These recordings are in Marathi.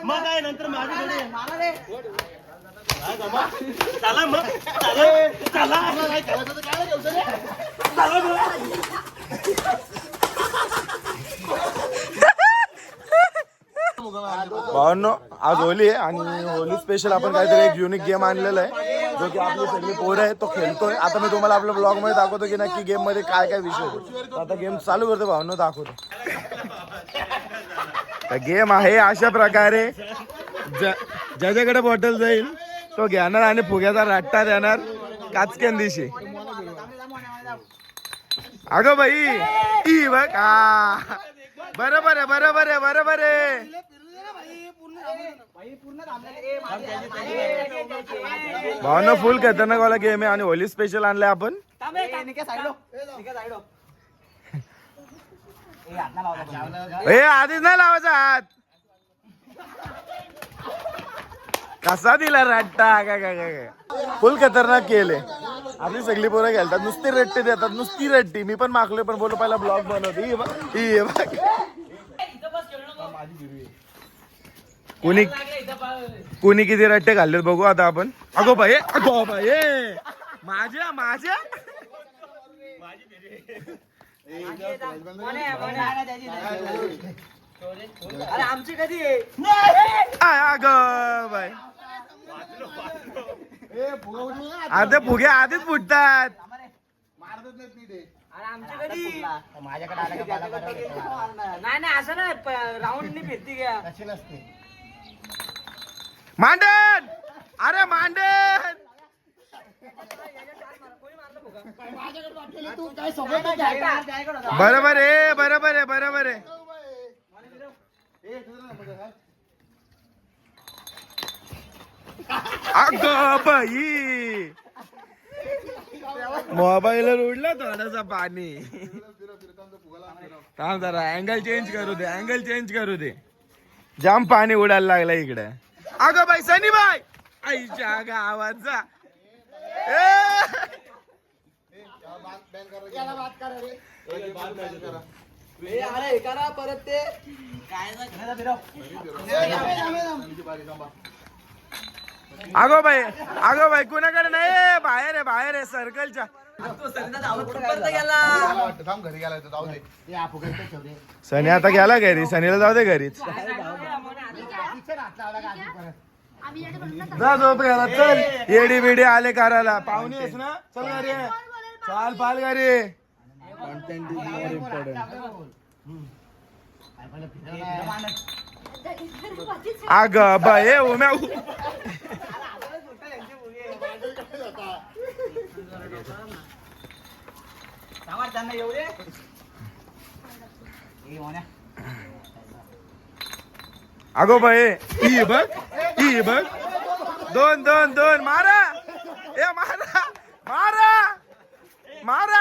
मग काय नंतर माझी चला मग चला भावांनो आज होली आहे आणि होली स्पेशल आपण काहीतरी एक युनिक गेम आणलेला आहे जो की आपली सगळी पोरं आहे तो खेळतोय. आता मी तुम्हाला आपल्या ब्लॉग मध्ये दाखवतो की नक्की गेम मध्ये काय काय विषय होतो. आता गेम चालू करतो भावांनो, दाखवतो. गेम आहे अशा प्रकारे ज्याच्याकडे बॉटल जाईल तो घेणार आणि फुग्याचा रट्टा देणार काचक्यान दिशी. अगं बाई ई बघ बरोबर आहे बरोबर आहे बरोबर आहे. भावना फुल खतरनाक वाला गेम आहे आणि होली स्पेशल आणलाय आपण. हे आधीच नाही लावायचा हात. कसा दिला रट्टा काय काय काय फुल खतरनाक केले. आपली सगळी पोरं खेळतात नुसती रट्टे देतात नुसती रट्टी. मी पण मागलोय पण बोललो पहिला ब्लॉग बनवते. कुणी किती रट्टे घाललेत बघू आता आपण. अगो बाई माझ्या माझ्या आमची कधी अगं बाई आता फुगे आधीच फुटतात. नाही नाही असं ना राऊंड फिरती घ्या. मांडन अरे मांडन बरोबर आहे बरोबर आहे बरोबर आहे. अगं बाई मोबाईलवर उडला थोडासा पाणी. थांब जरा अँगल चेंज करू दे अँगल चेंज करू दे. जाम पाणी उडायला लागला इकडे. अगं बाई सनी बाई आईच्या गावाचा परत ते अगो बाई कुणाकडे नाही. बाहेर आहे बाहेर आहे सर्कलच्या. सनी आता गेला घरी. सनीला जाऊ दे घरीच. जा झोप घ्यायला चल. येडी बिडी आले करायला पाहुणे आहेस ना. चल घरी चाल पाल घरी. अग बाय उम्या अगो बाई ई बघ दोन दोन दोन मारा ए मारा मारा मारा.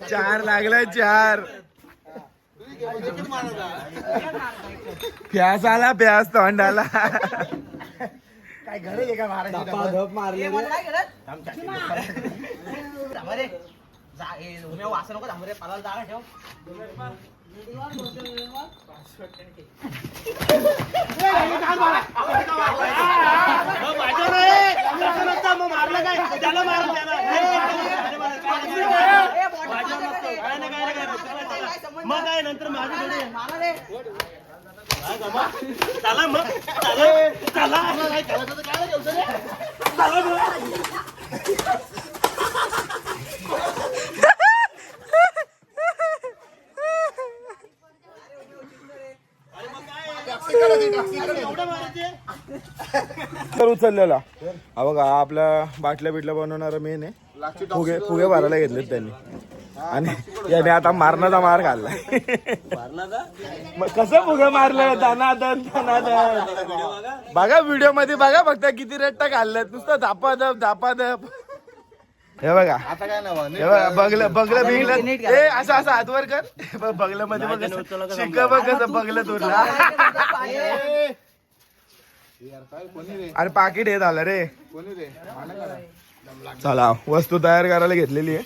चार लागलाय चार. प्यास आला प्यास तोंडाला. काय घरी आहे का मारले वासं नको थांबरे पाला जागा ठेव. मग काय नंतर माझी चला मग चला उचललेला हा बघा. आपल्या बाटल्या बिटल्या बनवणारा मेन आहे. फुगे फुगे भरायला घेतलेत त्यांनी आणि याने आता मारण्याचा मार खाल्लाय. कसं फुगे मारलं धनाधन धनाधन. बघा व्हिडिओ मध्ये बघा फक्त किती रट्टा खाल्ल्यात. नुसतं धापाधप धापाधप. हे बघा हे बघा बगलं बगलं बिगलं ए असं असं हातवर कर. बगलं मध्ये बघ शिक बघ कसं बगलं तुला. अरे पाकिट हे झालं रे. चला वस्तू तयार करायला घेतलेली आहे.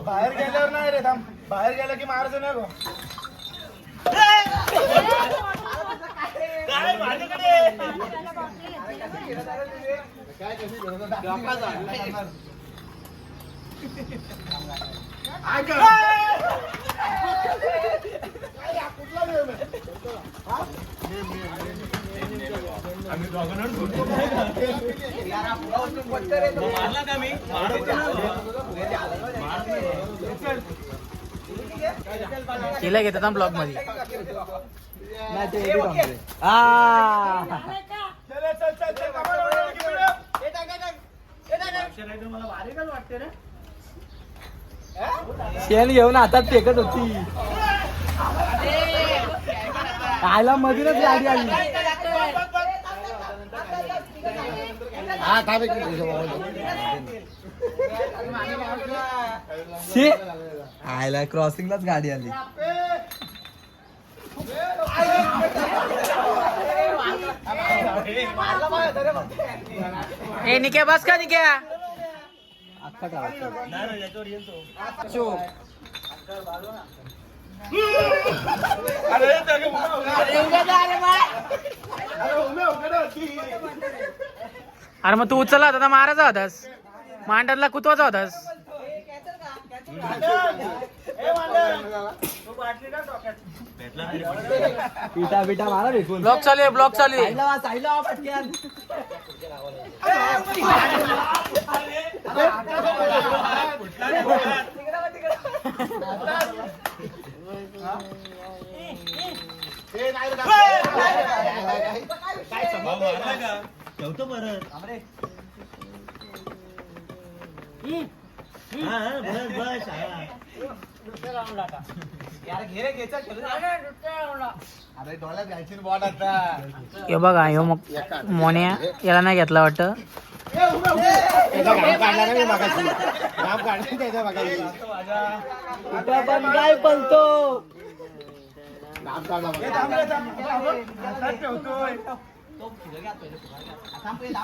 बाहेर गेल्यावर नाही रे थांब बाहेर गेलं की मारायचं नाही गो काय माझ्याकडे मारला का मी तिला घेतात ब्लॉग मध्ये मला भारी का वाटते रे शेण घेऊन हातात फेकत होती आयला मधूनच गाडी आली आयला क्रॉसिंगलाच गाडी आली ए निके बस का निके नाही याच्यावर येतो अरे मग तू उचलला होता मारायचा होतास मांडरला कुतवाचा होतास पिटा पिटा मारा ब्लॉक चालू आहे ब्लॉक चालू आहे काय स्वभाव मारला का ठेवतो परत हा बस बस हे बघा ह्यो मग मोन्या याला नाही घेतला वाटतं काय पलतो हे थांब मध्ये